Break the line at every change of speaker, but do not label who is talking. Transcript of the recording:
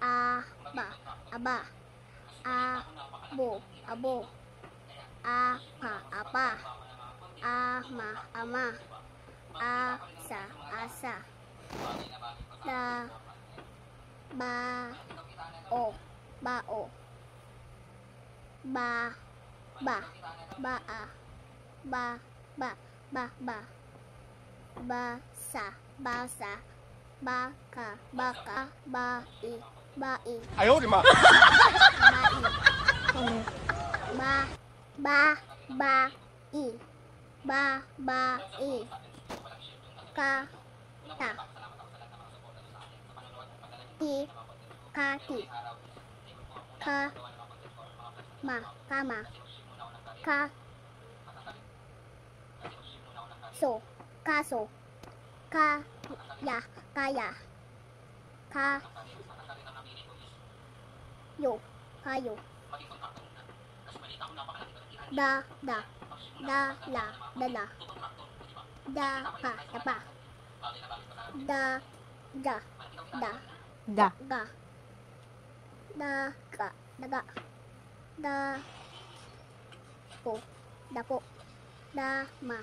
aba, aba, abo, abo, apa, apa, ama, ama, asa, asa, ba, o, bao, ba, baa, ba, basa, basa, baka, bai,
哎呦我的妈！
bai, bai, bai, kata, kati, kama, kaso, kaya, kayo, dala, dapa, dapa, daga,
Da.
daga, dapo, dama,